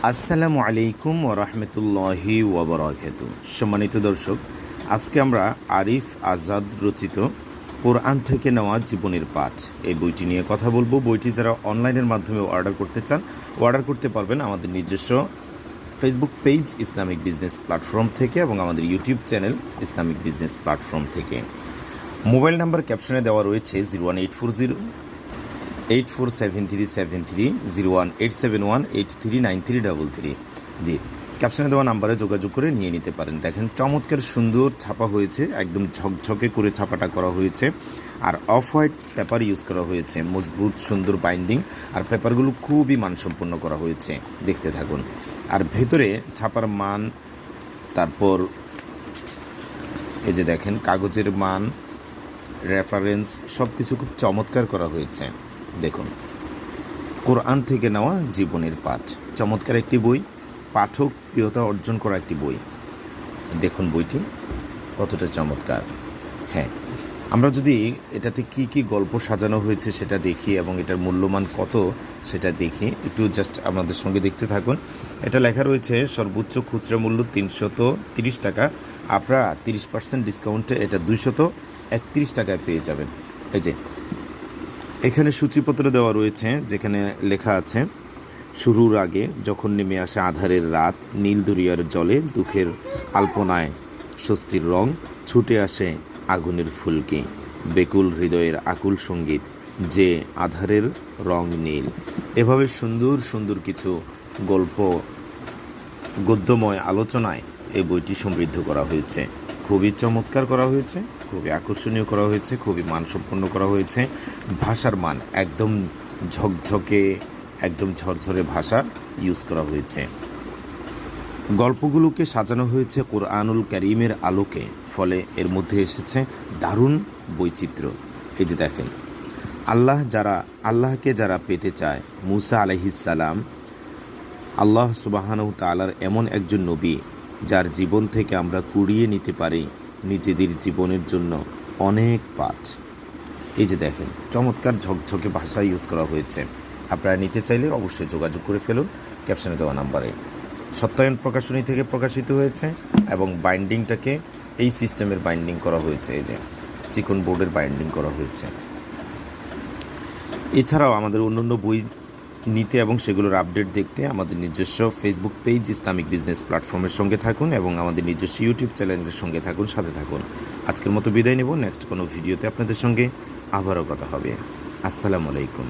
আসসালামু আলাইকুম ওরহমতুল্লাহি ওবরাকাতু। সম্মানিত দর্শক, আজকে আমরা আরিফ আজাদ রচিত কোরআন থেকে নেওয়া জীবনের পাঠ এই বইটি নিয়ে কথা বলবো। বইটি যারা অনলাইনের মাধ্যমে অর্ডার করতে চান, অর্ডার করতে পারবেন আমাদের নিজস্ব Facebook page Islamic business platform থেকে এবং আমাদের YouTube channel Islamic business platform থেকে। মোবাইল নাম্বার ক্যাপশনে দেওয়া রয়েছে 01840-847373 01871839333। জি, ক্যাপশনে দেওয়া নাম্বারে যোগাযোগ করে নিয়ে নিতে পারেন। দেখেন চমৎকার সুন্দর ছাপা হয়েছে, একদম ঝকঝকে করে ছাপাটা করা হয়েছে, আর অফ হোয়াইট পেপার ইউজ করা হয়েছে, মজবুত সুন্দর বাইন্ডিং, আর পেপারগুলো খুবই মানসম্পন্ন করা হয়েছে। দেখতে থাকুন। আর ভেতরে ছাপার মান, তারপর এই যে দেখেন কাগজের মান, রেফারেন্স, সব কিছু খুব চমৎকার করা হয়েছে। দেখুন, কোরআন থেকে নেওয়া জীবনের পাঠ, চমৎকার একটি বই, পাঠক প্রিয়তা অর্জন করা একটি বই। দেখুন বইটি কতটা চমৎকার। হ্যাঁ, আমরা যদি এটাতে কি কি গল্প সাজানো হয়েছে সেটা দেখি এবং এটার মূল্যমান কত সেটা দেখি, একটু জাস্ট আমাদের সঙ্গে দেখতে থাকুন। এটা লেখা রয়েছে সর্বোচ্চ খুচরা মূল্য 330 টাকা, আপনারা 30% ডিসকাউন্টে এটা 231 টাকায় পেয়ে যাবেন। এই যে এখানে সূচিপত্র দেওয়া রয়েছে, যেখানে লেখা আছে, শুরুর আগে যখন নেমে আসে আঁধারের রাত, নীল দরিয়ার জলে দুঃখের আলপনায় স্বস্তির রং, ছুটে আসে আগুনের ফুলকি, বেকুল হৃদয়ের আকুল সঙ্গীত, যে আঁধারের রং নীল। এভাবে সুন্দর সুন্দর কিছু গল্প গদ্যময় আলোচনায় এই বইটি সমৃদ্ধ করা হয়েছে। খুবই চমৎকার করা হয়েছে, খুবই আকর্ষণীয় করা হয়েছে, খুবই মানসম্পন্ন করা হয়েছে। ভাষার মান একদম ঝকঝকে, একদম ঝরঝরে ভাষা ইউজ করা হয়েছে। গল্পগুলোকে সাজানো হয়েছে কোরআনুল কারীমের আলোকে, ফলে এর মধ্যে এসেছে দারুণ বৈচিত্র্য। এই যে দেখেন, আল্লাহকে যারা পেতে চায়, মুসা আলাইহিস সালাম আল্লাহ সুবহানাহু তাআলার এমন একজন নবী যার জীবন থেকে আমরা কুড়িয়ে নিতে পারি নিজেদের জীবনের জন্য অনেক পাঠ। এই যে দেখেন চমৎকার ঝকঝকে ভাষা ইউজ করা হয়েছে। আপনারা নিতে চাইলে অবশ্যই যোগাযোগ করে ফেলুন ক্যাপশনে দেওয়া নাম্বারে। সত্যায়ন প্রকাশনী থেকে প্রকাশিত হয়েছে এবং বাইন্ডিংটাকে এই সিস্টেমের বাইন্ডিং করা হয়েছে, এই যে চিকন বোর্ডের বাইন্ডিং করা হয়েছে। এছাড়াও আমাদের অন্যান্য বই নিতে এবং সেগুলোর আপডেট দেখতে আমাদের নিজস্ব ফেসবুক পেজ ইসলামিক বিজনেস প্ল্যাটফর্মের সঙ্গে থাকুন এবং আমাদের নিজস্ব ইউটিউব চ্যানেলের সঙ্গে থাকুন, সাথে থাকুন। আজকের মতো বিদায় নেব। নেক্সট কোনো ভিডিওতে আপনাদের সঙ্গে আবারও কথা হবে। আসসালামু আলাইকুম।